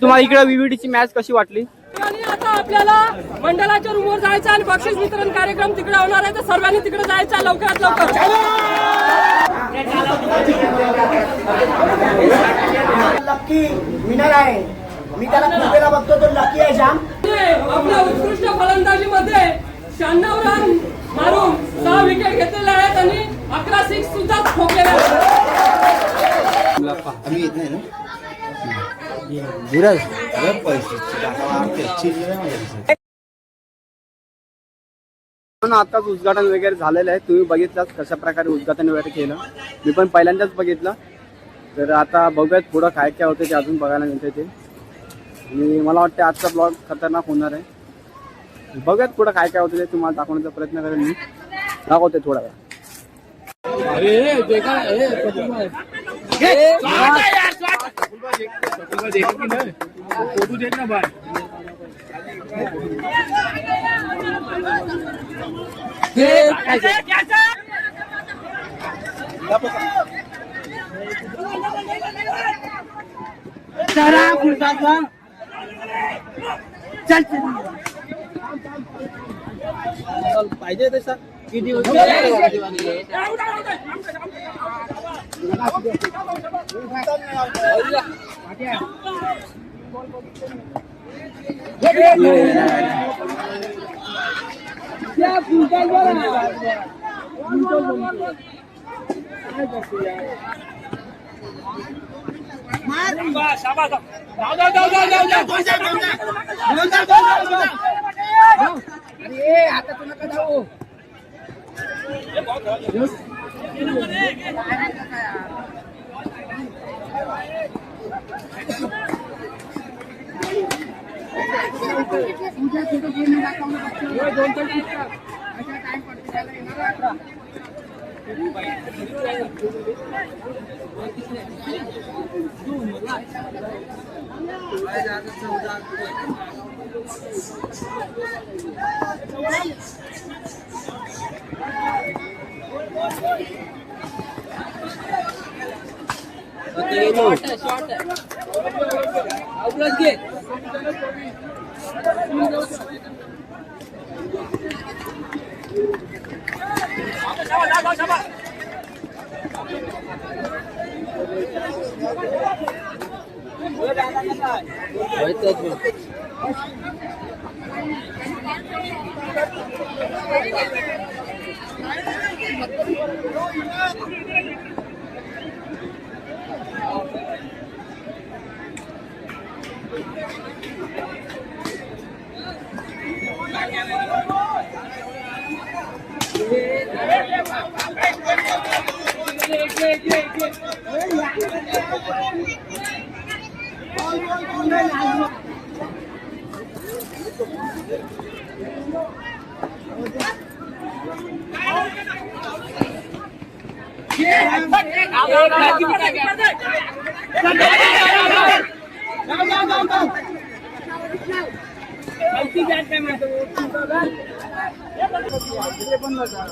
तुम्हाला इकडे विविडीची मॅच कशी वाटली? आणि आता आपल्याला मंडळाच्या रूमवर जायचं आणि बक्षीस वितरण कार्यक्रम तिकडे होणार आहे, तर सर्वांनी तिकडे जायचं लवकरात लवकर. लकी विनर आहे, मी त्याला पुढेला बघतो तो लकी आहे जाम. आपल्या उत्कृष्ट फलंदाजीमध्ये 96 रन मारून 6 विकेट घेतलेल्या आहेत आणि 11 सिक्स सुद्धा ठोकलेल्या आहेत. आम्ही येत नाही ना पण आताच उद्घाटन वगैरे झालेलं आहे, तुम्ही बघितलं कशा प्रकारे उद्घाटन वगैरे केलं. मी पण पहिल्यांदाच बघितलं, तर आता बघूयात पुढं काय काय होतं ते अजून बघायला मिळतं ते. आणि मला वाटतं आजचा ब्लॉग खतरनाक होणार आहे. बघूयात पुढं काय काय होतं ते तुम्हाला दाखवण्याचा प्रयत्न करेन मी. दाखवते थोडा वेळ. पाहिजे तसा किती आता तुला का जाऊ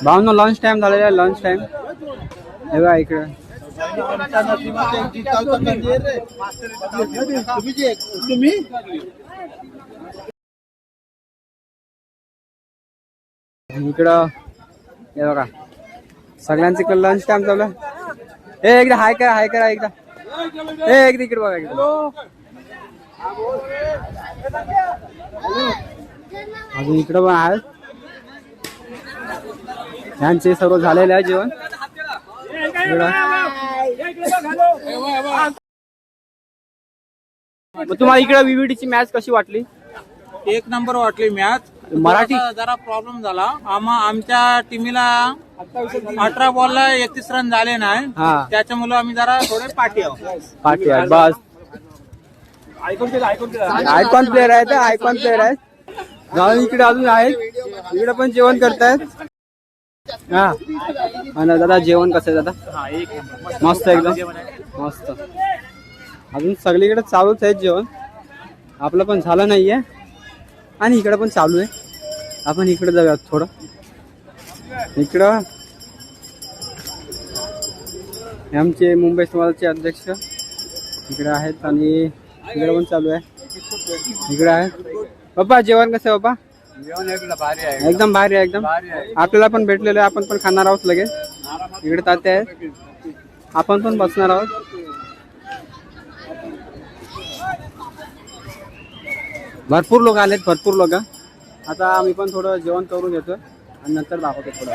भावना लंच टाइम झालेला आहे. लंच टाइम हे बघा इकडे इकडं हे बघा सगळ्यांचे इकडे लंच टाइम चालू आहे. हे एकदा हाय करा एकदा. हे एकदा इकडे बघा इकडे. अजून इकडं पण आहे. यांचे सर्व झालेले आहे जेवण. तुम्हाला इकडे विविडीची मॅच कशी वाटली? एक नंबर वाटली मॅच. मराठी जरा प्रॉब्लेम झाला. आमच्या टीमला 18 बॉलला 31 रन झाले नाही, त्याच्यामुळे आम्ही जरा थोडे पाठी आहे. बस आयकॉन प्लेअर आहेत. आयकॉन प्लेअर आहेत. जाऊन इकडे अजून आहेत. इकडे पण जेवण करतायत. हा आणि दादा जेवण कसं आहे दादा? मस्त एकदम मस्त. अजून सगळीकडे चालूच आहे जेवण. आपलं पण झालं नाहीये आणि इकडे पण चालू आहे. आपण इकडे जाऊयात थोडं. इकडं आमचे मुंबई समाजाचे अध्यक्ष इकडे आहेत आणि इकडे पण चालू आहे. इकडे आहे बाबा. जेवण कसं आहे बाबा? एकदम भारी आहे. एकदम आपल्याला पण भेटलेलं आहे. आपण पण खाणार आहोत लगेच. इकडे तात्या आहेत. आपण पण बसणार आहोत. भरपूर लोक आलेत. भरपूर लोक. आता आम्ही पण थोडं जेवण करून घेतो आणि नंतर दाखवतो थोडं.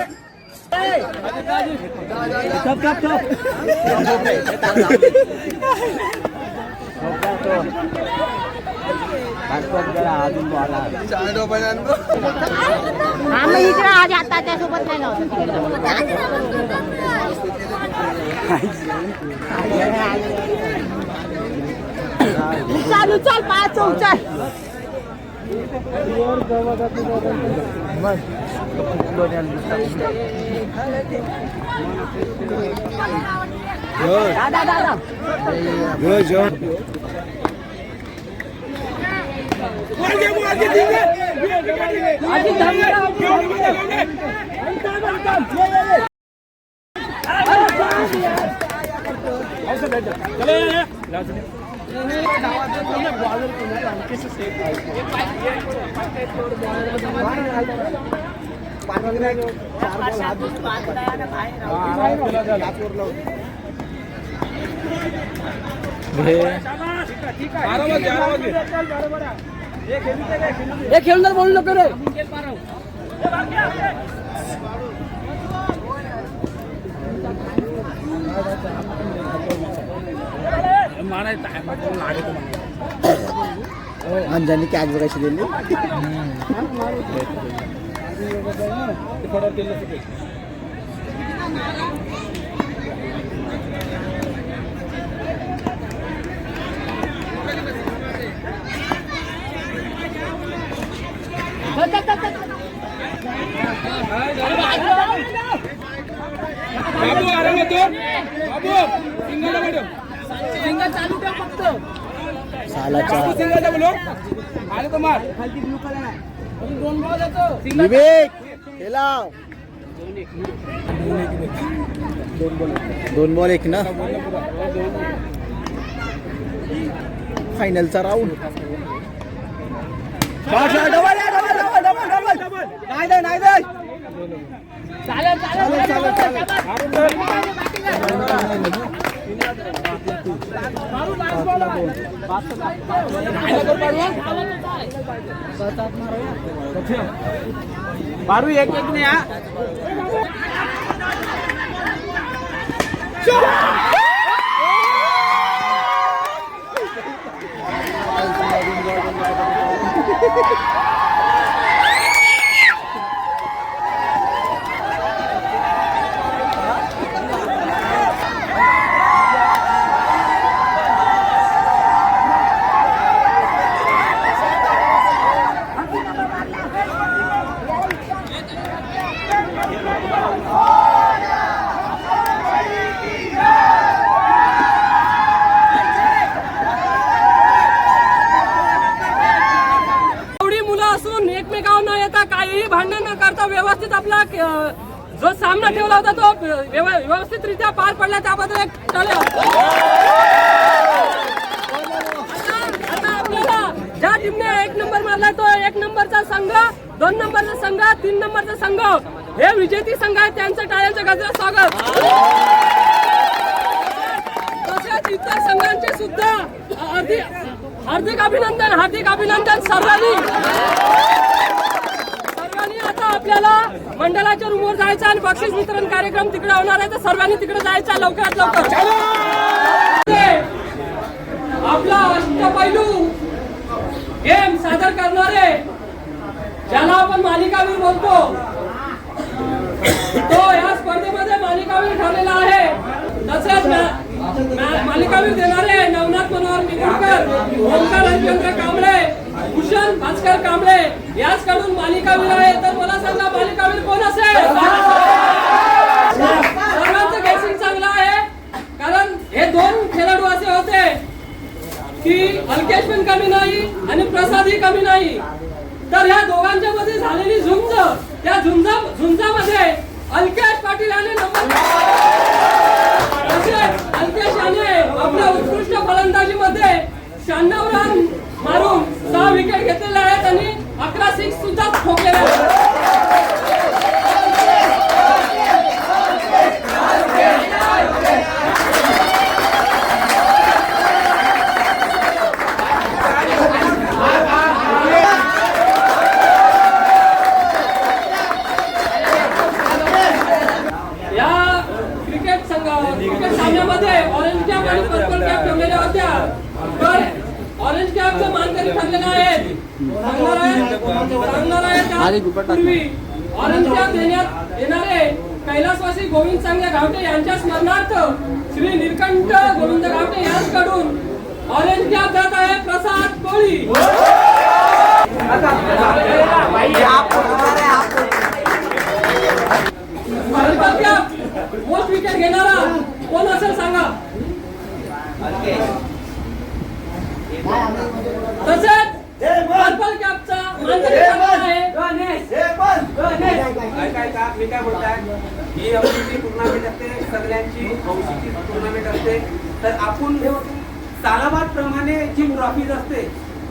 आम्ही इकडे आज आता त्यासोबत नाही नव्हतं. चालू चाल पाच चल. दादा दादा खेळणार बोलू नको रे. अंजानी कॅच बघायची दिली. बाबू आराम होतो. बाबू सिंगल चालू ठेव फक्त. सिंगल बोलो आले तो मार. खालती ब्लू कलर आहे. दोन बॉल येतो. विवेक खेळा. दोन बॉल एक ना. फायनलचा राऊंड. नाही चालेल मारू एक नाही हा. काहीही भांडण न करता व्यवस्थित आपला जो सामना ठेवला होता तो व्यवस्थितरित्या पार पडला. त्याबद्दल एक टाळ्या. आता आपल्याला ज्या टीमने 1 नंबर मारला तो 1 नंबरचा संघ, 2 नंबरचा संघ, 3 नंबरचा संघ हे विजेती संघ आहेत. त्यांचं टाळ्यांच्या गजरात स्वागत. तसेच इतर संघांचे सुद्धा हार्दिक अभिनंदन सर्वांनी. आता आपल्याला मंडळाच्या रूमवर जायचं आणि बक्षीस वितरण कार्यक्रम तिकडे होणार आहे. तर सर्वांनी तिकडे जायचं लवकरात लवकर. आपला अष्टपैलू गेम सादर करणारे ज्याला आपण मालिकावीर बोलतो तो या स्पर्धेमध्ये मालिकावीर ठरलेला आहे. तसेच मालिकावीर देणारे नवनाथ मनोहर निगुडकर, ओंकार हरिचंद्र कांबळे, भूषण भास्कर कांबळे याचकडून मालिकावीर आहे. तर मला सांगा मालिकावीर कोण असेल? सर्वांचं गेसिंग चांगलं आहे कारण हे 2 खेळाडू असे होते अल्केश पण कमी नाही आणि प्रसादही कमी नाही. तर ह्या दोघांच्या मध्ये झालेली झुंज, त्या झुंजामध्ये अल्केश पाटील याने नंबर, तसेच अल्केश याने आपल्या उत्कृष्ट फलंदाजीमध्ये 96 रन मारून 6 विकेट घेतलेल्या आहेत आणि 11 सिक्स सुद्धा ठोकलेल्या आहेत. क्रिकेट सामन्यामध्ये ऑरेंज कॅप आणि पर्पल कॅप ठेवलेल्या होत्या. तर ऑरेंज कॅपचे मानकरी ठरलेले आहेत. सांगणार आहे पूर्वी ऑरेंज कॅप देण्यात येणारे कैलासवासी गोविंद चांगल्या गावटे यांच्या स्मरणार्थ श्री निरकंठ गोविंद गावटे यांच्याकडून ऑरेंज कॅप जात आहे प्रसाद कोळी. पर्पल कॅप मोस्ट विकेट घेणारा कोण असेल सांगा. तसेच पर्पल कॅपचा मानकरी आहे मी काय बोलताय, ही आपली टुर्नामेंट असते, सगळ्यांची हौशीची टुर्नामेंट असते. तर आपण सालाबाद प्रमाणे जी ट्रॉफीज असते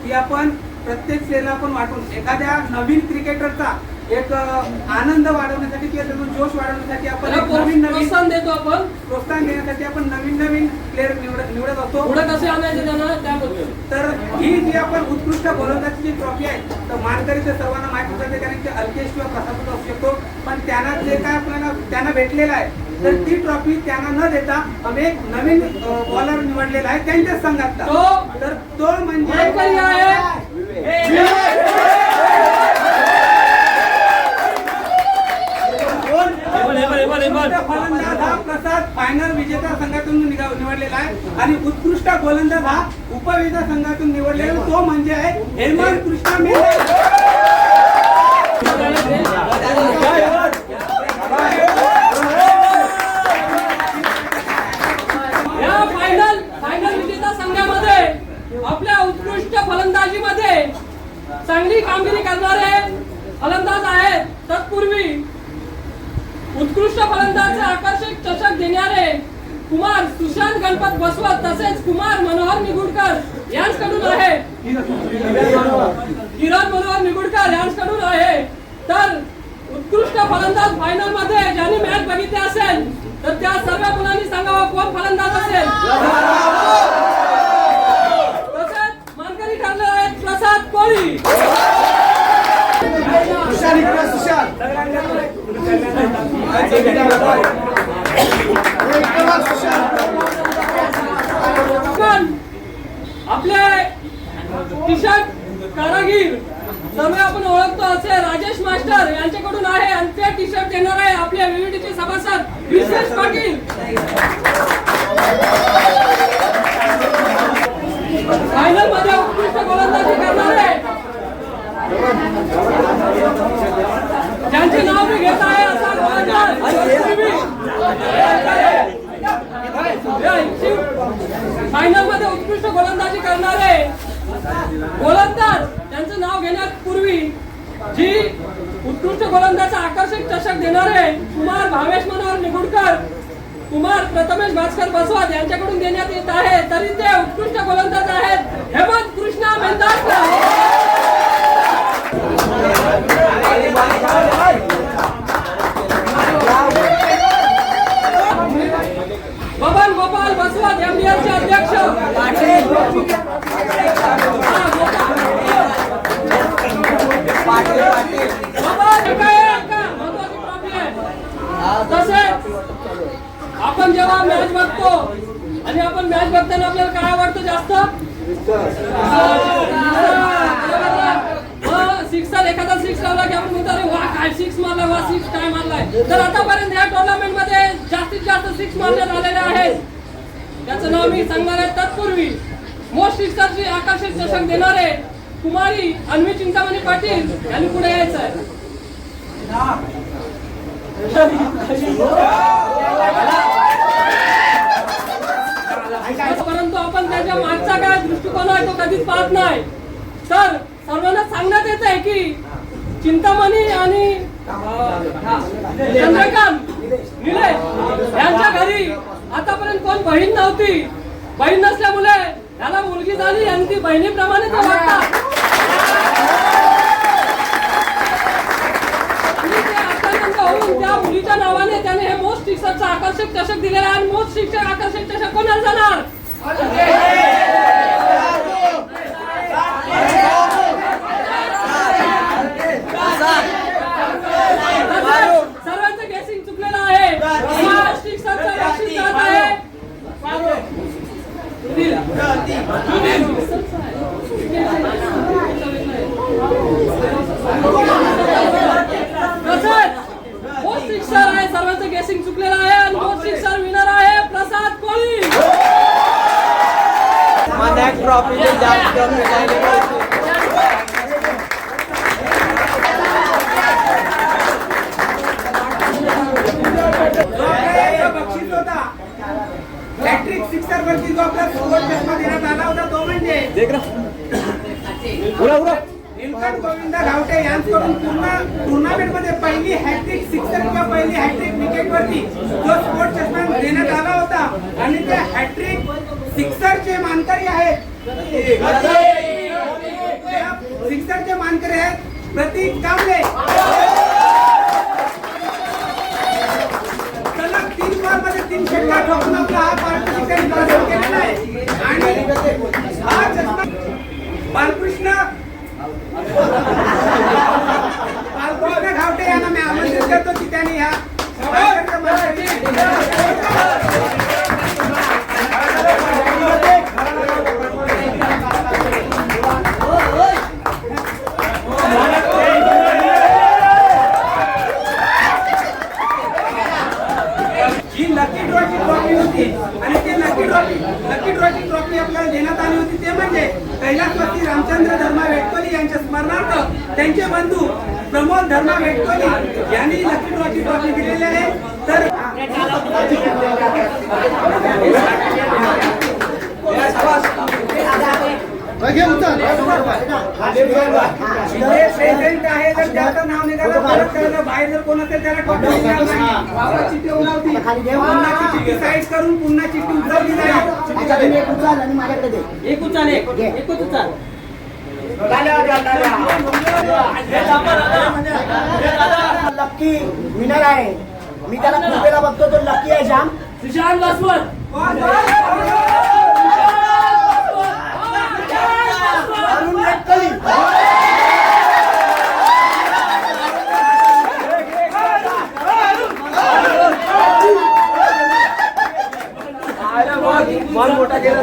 ती आपण प्रत्येक स्टेला आपण वाटून एखाद्या नवीन क्रिकेटरचा एक आनंद वाढवण्यासाठी किंवा त्यातून जोश वाढवण्यासाठी आपण नवीन प्रोत्साहन देतो. आपण प्रोत्साहन देण्यासाठी आपण नवीन प्लेअर निवडत असतो. पुढे कसे आणायचे त्यांना त्याबद्दल. तर ही जी आपण उत्कृष्ट गोलंदाजीची ट्रॉफी आहे तर मानकरी ते सर्वांना माहिती होते, कारण की अल्केश किंवा प्रसाद असू शकतो, पण त्यांना जे काय आपल्याला त्यांना भेटलेलं आहे तर ती ट्रॉफी त्यांना न देता आम्ही एक नवीन बॉलर निवडलेला आहे त्यांच्याच संघातला. तर तो म्हणजे फलंदाज हा प्रसाद फायनल विजेता संघातून निवडलेला आहे आणि उत्कृष्ट गोलंदाज हा उपविजेता संघातून निवडलेला तो म्हणजे आहे हेमंत कृष्णा मेहता. या फायनल विजेता संघामध्ये आपल्या उत्कृष्ट फलंदाजीमध्ये चांगली कामगिरी करणारे फलंदाज आहेत. तत्पूर्वी उत्कृष्ट फलंदाज आकर्षक चषक देणारे कुमार सुशांत गणपत बसवत तसेच कुमार मनोहर निगुडकर यांच्याकडून आहे. किरण मनोहर निगुडकर यांच्याकडून आहे. तर उत्कृष्ट फलंदाज फायनल मध्ये ज्यांनी मॅच बघितली असेल तर त्या सर्व मुलांनी सांगावं कोण फलंदाज असेल. तसेच मानकरी ठरले आहेत प्रसाद कोळी. आपले टी शर्ट कारागीर सर्व आपण ओळखतो असे राजेश मास्टर यांच्याकडून आहे आणि ते टी शर्ट देणार आहे आपल्या विविधचे सभासद विशेष पाटील. फायनल मध्ये उत्कृष्ट गोलंदाजी करणारे ज्यांचे नाव मी घेत आहे असा फायनल मध्ये उत्कृष्ट गोलंदाजी करणारे गोलंदाज त्यांचं नाव घेण्यापूर्वी जी उत्कृष्ट गोलंदाज आकर्षक चषक देणारे कुमार भावेश मनोहर निगुडकर, कुमार प्रथमेश भास्कर बसवत यांच्याकडून देण्यात येत आहे. तरी ते उत्कृष्ट गोलंदाज आहेत हेमंत कृष्णा मेहता. बबन गोपाल बसवत एमडीआरचे अध्यक्ष. तसेच आपण जेव्हा मॅच बघतो आणि आपण मॅच बघताना आपल्याला काय आवडतं जास्त, सिक्सर एखादा सिक्स लावला की आपण म्हणतो अरे वा काय सिक्स मारला, वा सिक्स काय मारलाय. तर आतापर्यंत या टुर्नामेंट मध्ये जास्तीत जास्त सिक्स मारण्यात आलेले आहेत. त्याचं नाव मी सांगणार आहे. तत्पूर्वी मोस्ट सिक्सरची आकर्षक चषक देणारे कुमारी अन्वी चिंतामणी पाटील यांनी पुढे यायचं आहे. परंतु आपण पण त्याच्या मागचा काय दृष्टिकोन आहे तो कधीच पाहत नाही. तर सर्वांना सांगण्यात येत आहे की चिंतामणी आणि चंद्रकांत निलेश यांच्या घरी आतापर्यंत कोण बहीण नव्हती. बहीण नसल्यामुळे त्याला मुलगी झाली आणि ती बहिणीप्रमाणे ते वागतात. आणि ते आतापर्यंत होऊन त्या मुलीच्या नावाने त्याने हे मोस्ट शिक्षकचा आकर्षक चषक दिलेला आहे. आणि मोस्ट शिक्षक आकर्षक चषक कोणाला जाणार? सर्वांचं गेसिंग चुकलेलं आहे. मोस्ट शिक्षकचा रक्षित जात आहे मोस्ट शिक्षक आहे. सर्वांचं गेसिंग चुकलेलं आहे आणि मोस्ट शिक्षक विनर आहे प्रसाद कोळी. बक्षीस होता हॅट्रिक सिक्सर वरती जो आपला सुवर्ण चष्मा देण्यात आला होता तो म्हणजे नीलकंठ गोविंद घावटे यांच्याकडून टुर्नामेंट मध्ये पहिली हॅट्रिक सिक्सर किंवा पहिली हॅट्रिक विकेट वरती जो स्पोर्ट चष्मा देण्यात आला होता. आणि त्या हॅट्रिक सिक्सरचे मानकरी आहेत सिक्सरचे मानकरी आहेत प्रतीक कांबळे. सलग 3 बॉल मध्ये 3 षटकार ठोकून आपला हा पारितोषिक हासिल केलेला आहे. आणि हा चष्मा बालकृष्ण घावटे यांना मी आमंत्रित करतो की त्यांनी ह्या जी लकी ड्रॉची ट्रॉफी होती आणि ती लकी ड्रॉची ट्रॉफी आपल्याला देण्यात आली होती ते म्हणजे कैलासवासी रामचंद्र धर्मा वेटकोली यांच्या स्मरणार्थ त्यांचे बंधू प्रमोद धर्मा वेटकोली यांनी लकी ड्रॉची ट्रॉफी दिलेली आहे. तर प्रेझेंट आहे तर त्याचं नाव निघालं परत करायला बाहेर जर कोण असेल त्याला ट्रॉफी मिळणार नाही. बाबा चिठ्ठी उलावती पुन्हा ती चिठ्ठी साईज करून पुन्हा चिठ्ठी उचलली जाईल. एक उचल आणि माझ्याकडे दे. एक उचल एकच उचल. लक्की विनर आहे. मी त्याला खूप वेळा बघतो तो लक्की आहे जाम. सुशांत वासवत अरुण वेटकली. मोठा केला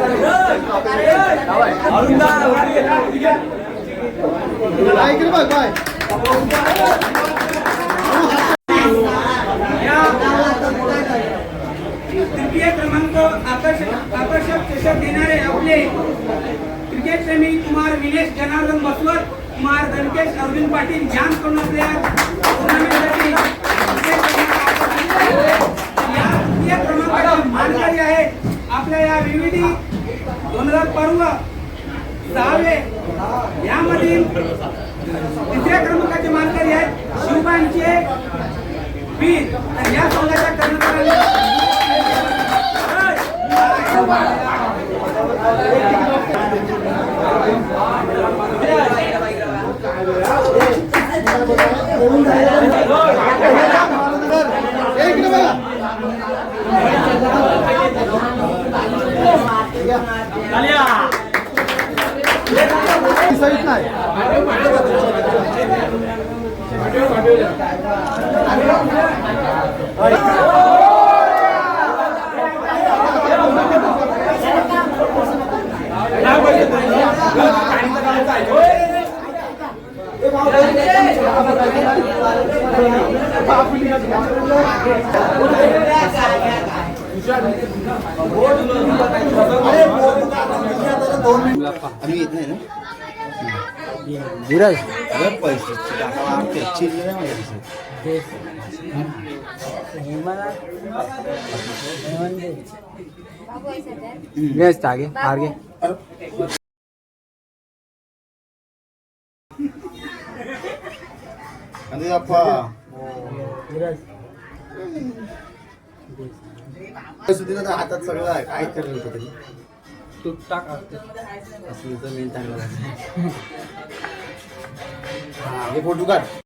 तृतीय क्रमांक आकर्षक चषक देणारे आपले क्रिकेट प्रेमी कुमार विनेश जनार्दन बसवत, कुमार दनकेश अर्जुन पाटील यांकडून आपल्या टुर्नामेंटसाठी या तृतीय क्रमांकाचे मानकरी आहेत. आपल्या या विविधी 2000 पर्व 6वे यामधील तिसऱ्या क्रमांकाचे मानकरी आहेत शिवबांचे वीर. तर या संघाच्या कर्मचाऱ्यांनी आम्ही येत नाही ना धीरज पैसे येस आगे आगे आणि अप्पा सुधीर आता हातात सगळं आहे काय करत होतं तरी तूप टाक असं मेन चांगला हा हे फोटो काढ